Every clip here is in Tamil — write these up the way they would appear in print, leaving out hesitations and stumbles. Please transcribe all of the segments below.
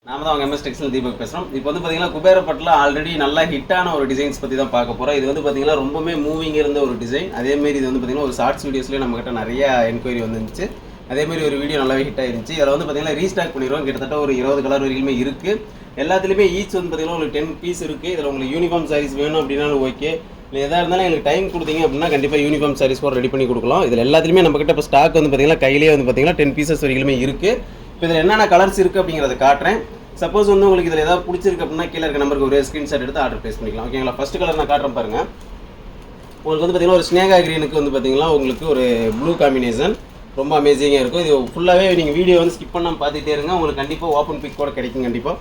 நாம தான் அவங்க எம்எஸ் டெக்ஸ்டைல் தீபக் பேசுகிறோம். இப்போ வந்து பார்த்தீங்கன்னா குபேரப்பட்டில் ஆல்ரெடி நல்லா ஹிட்டான ஒரு டிசைன்ஸ் பற்றி தான் பார்க்க போகிறோம். இது வந்து பார்த்தீங்கன்னா ரொம்பவே மூவிங் இருந்த ஒரு டிசைன். அதேமாரி இது வந்து பார்த்தீங்கன்னா ஒரு ஷார்ட்ஸ் வீடியோஸ்லேயே நம்மகிட்ட நிறைய என்கொயரி வந்துருந்துச்சு. அதேமாரி ஒரு வீடியோ நல்லாவே ஹிட் ஆயிருந்துச்சு. அதில் வந்து பார்த்தீங்கன்னா ரீஸ்டாக் பண்ணிடுவோம். கிட்டத்தட்ட ஒரு 20 கலர் வரைக்குமே இருக்குது. எல்லாத்துலேயுமே ஈச் வந்து பார்த்தீங்கன்னா உங்களுக்கு 10 பீஸ் இருக்குது. இதில் உங்களுக்கு யூனிஃபார்ம் சாரீஸ் வேணும் அப்படின்னாலும் ஓகே, இல்லை எதாக இருந்தாலும் எங்களுக்கு டைம் கொடுத்தீங்க அப்படின்னா கண்டிப்பாக யூனிஃபார்ம் சாரீஸ் கூட ரெடி பண்ணி கொடுக்கலாம். இதில் எல்லாத்துலேயுமே நம்மகிட்ட இப்போ ஸ்டாக் வந்து பார்த்தீங்கன்னா கையிலேயே வந்து பார்த்தீங்கன்னா 10 பீசஸ் வரைக்குமே இருக்குது. இப்போ இதில் என்னென்ன கலர்ஸ் இருக்குது அப்படிங்கிறத காட்டுறேன். சப்போஸ் வந்து உங்களுக்கு இதில் ஏதாவது பிடிச்சிருக்கு அப்படின்னா கீழே இருக்க நம்பருக்கு ஒரு ஸ்க்ரீன்ஷாட் எடுத்து ஆர்டர் ப்ளேஸ் பண்ணிக்கலாம். ஓகேங்களா? ஃபர்ஸ்ட் கலர் நான் காட்டுறேன் பாருங்கள். உங்களுக்கு வந்து பார்த்தீங்கன்னா ஒரு ஸ்னேகா க்ரீனுக்கு வந்து பார்த்தீங்கன்னா உங்களுக்கு ஒரு ப்ளூ காம்பினேஷன் ரொம்ப அமேசிங்காக இருக்கும். இது ஃபுல்லாகவே நீங்கள் வீடியோ வந்து ஸ்கிப் பண்ணாமல் பார்த்துட்டே இருங்க. உங்களுக்கு கண்டிப்பாக ஓப்பன் பிக் கூட கிடைக்கும் கண்டிப்பாக.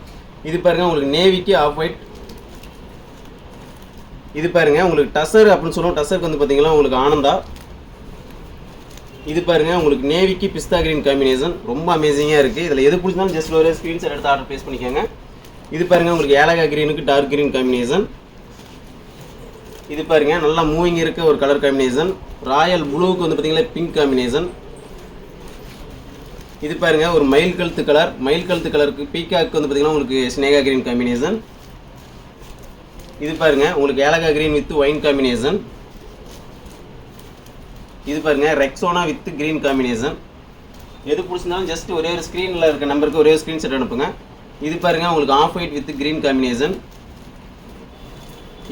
இது பாருங்கள் உங்களுக்கு நேவிக்கு ஆஃப் ஒயிட். இது பாருங்கள் உங்களுக்கு டசர் அப்படின்னு சொல்லுவோம். டசருக்கு வந்து பார்த்தீங்கன்னா உங்களுக்கு ஆனந்தா. இது பாருங்கள் உங்களுக்கு நேவிக்கு பிஸ்தா கிரீன் காம்பினேஷன் ரொம்ப அமேசிங்காக இருக்குது. இதில் எது பிடிச்சாலும் ஜஸ்ட் ஒரு ஸ்க்ரீன்ஷாட் எடுத்து ஆர்டர் ப்ளேஸ் பண்ணிக்கோங்க. இது பாருங்கள் உங்களுக்கு ஏலகா கிரீனுக்கு டார்க் கிரீன் காம்பினேஷன். இது பாருங்கள் நல்லா மூவிங் இருக்க ஒரு கலர் காம்பினேஷன். ராயல் ப்ளூக்கு வந்து பார்த்தீங்கன்னா பிங்க் காம்பினேஷன். இது பாருங்கள் ஒரு மயில் கழுத்து கலர். மயில் கழுத்து கலருக்கு பீக்காக்கு வந்து பார்த்தீங்கன்னா உங்களுக்கு ஸ்னேகா கிரீன் காம்பினேஷன். இது பாருங்கள் உங்களுக்கு ஏலகா கிரீன் வித் ஒயின் காம்பினேஷன். இது பாருங்கள் ரெக்ஸோனா வித் கிரீன் காம்பினேஷன். எது பிடிச்சிருந்தாலும் ஜஸ்ட் ஒரே ஒரு ஸ்க்ரீனில் இருக்க நம்பருக்கு ஒரே ஒரு ஸ்க்ரீன்ஷாட் அனுப்புங்க. இது பாருங்கள் உங்களுக்கு off white with green combination.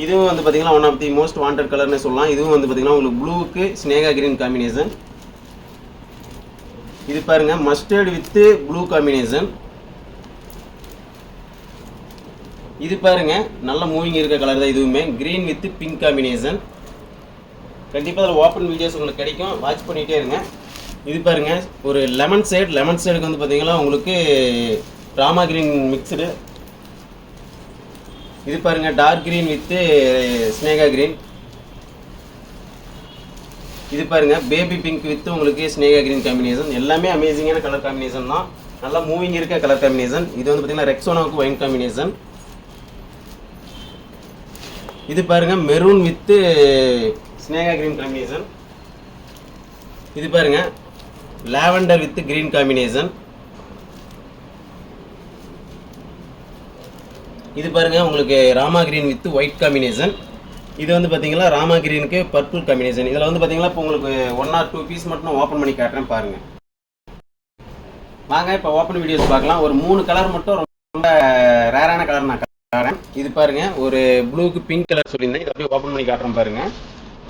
இதுவும் வந்து பார்த்தீங்கன்னா one of the most wanted கலர்னு சொல்லலாம். இதுவும் வந்து பார்த்தீங்கன்னா உங்களுக்கு ப்ளூவுக்கு ஸ்னேகா கிரீன் காம்பினேஷன். இது பாருங்கள் மஸ்டர்ட் வித் ப்ளூ காம்பினேஷன். இது பாருங்கள் நல்ல மூவிங் இருக்க கலர் தான் இதுவுமே. Green with pink combination. கண்டிப்பாக அதில் ஓப்பன் வீடியோஸ் உங்களுக்கு கிடைக்கும், வாட்ச் பண்ணிகிட்டே இருங்க. இது பாருங்கள் ஒரு லெமன் சைடுக்கு வந்து பார்த்தீங்கன்னா உங்களுக்கு ராமா கிரீன் மிக்சடு. இது பாருங்கள் dark green with Sneha green. இது பாருங்கள் பேபி பிங்க் வித்து உங்களுக்கு ஸ்னேகா கிரீன் காம்பினேஷன். எல்லாமே அமேசிங்கான கலர் காம்பினேஷன் தான், நல்லா மூவிங் இருக்க கலர் காம்பினேஷன். இது வந்து பார்த்தீங்கன்னா ரெக்ஸோனாவுக்கு ஒயின் காம்பினேஷன். இது பாருங்கள் maroon with Sneha green combination. இது பாருங்க லாவெண்டர் வித் கிரீன் காம்பினேஷன். இது பாருங்க உங்களுக்கு Rama green with white combination. இது வந்து பார்த்தீங்கன்னா ராமா கிரீனுக்கு பர்பிள் காம்பினேஷன். இதில் வந்து பார்த்தீங்கன்னா இப்போ உங்களுக்கு 1 or 2 பீஸ் மட்டும் ஓப்பன் பண்ணி காட்டுறேன் பாருங்க. வாங்க இப்போ ஓப்பன் வீடியோஸ் பார்க்கலாம். ஒரு 3 கலர் மட்டும் ரொம்ப ரேரான கலர் நான் காட்டுறேன். இது பாருங்க ஒரு ப்ளூக்கு பிங்க் கலர் சொல்லியிருந்தேன். இதை அப்படியே ஓப்பன் பண்ணி காட்டுறேன் பாருங்க.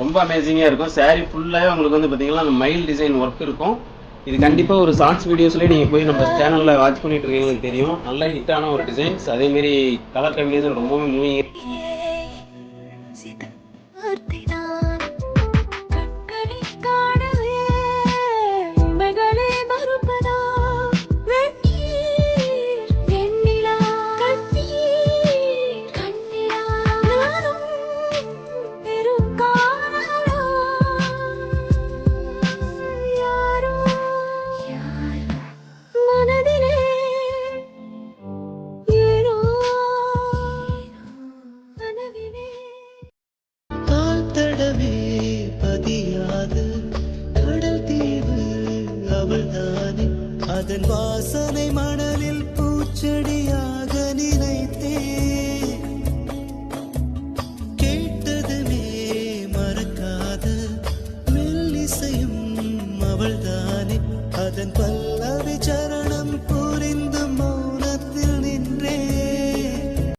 ரொம்ப அமேசிங்காக இருக்கும். சாரீ ஃபுல்லாகவே உங்களுக்கு வந்து பார்த்தீங்கன்னா அந்த மயில் டிசைன் ஒர்க் இருக்கும். இது கண்டிப்பாக ஒரு ஷார்ட்ஸ் வீடியோஸ்லேயே நீங்கள் போய் நம்ம சேனலில் வாட்ச் பண்ணிட்டு இருக்கீங்களுக்கு தெரியும். நல்ல ஹிட்டான ஒரு டிசைன்ஸ். அதேமாரி கலர் காம்பினேஷன் ரொம்பவே மூவிங்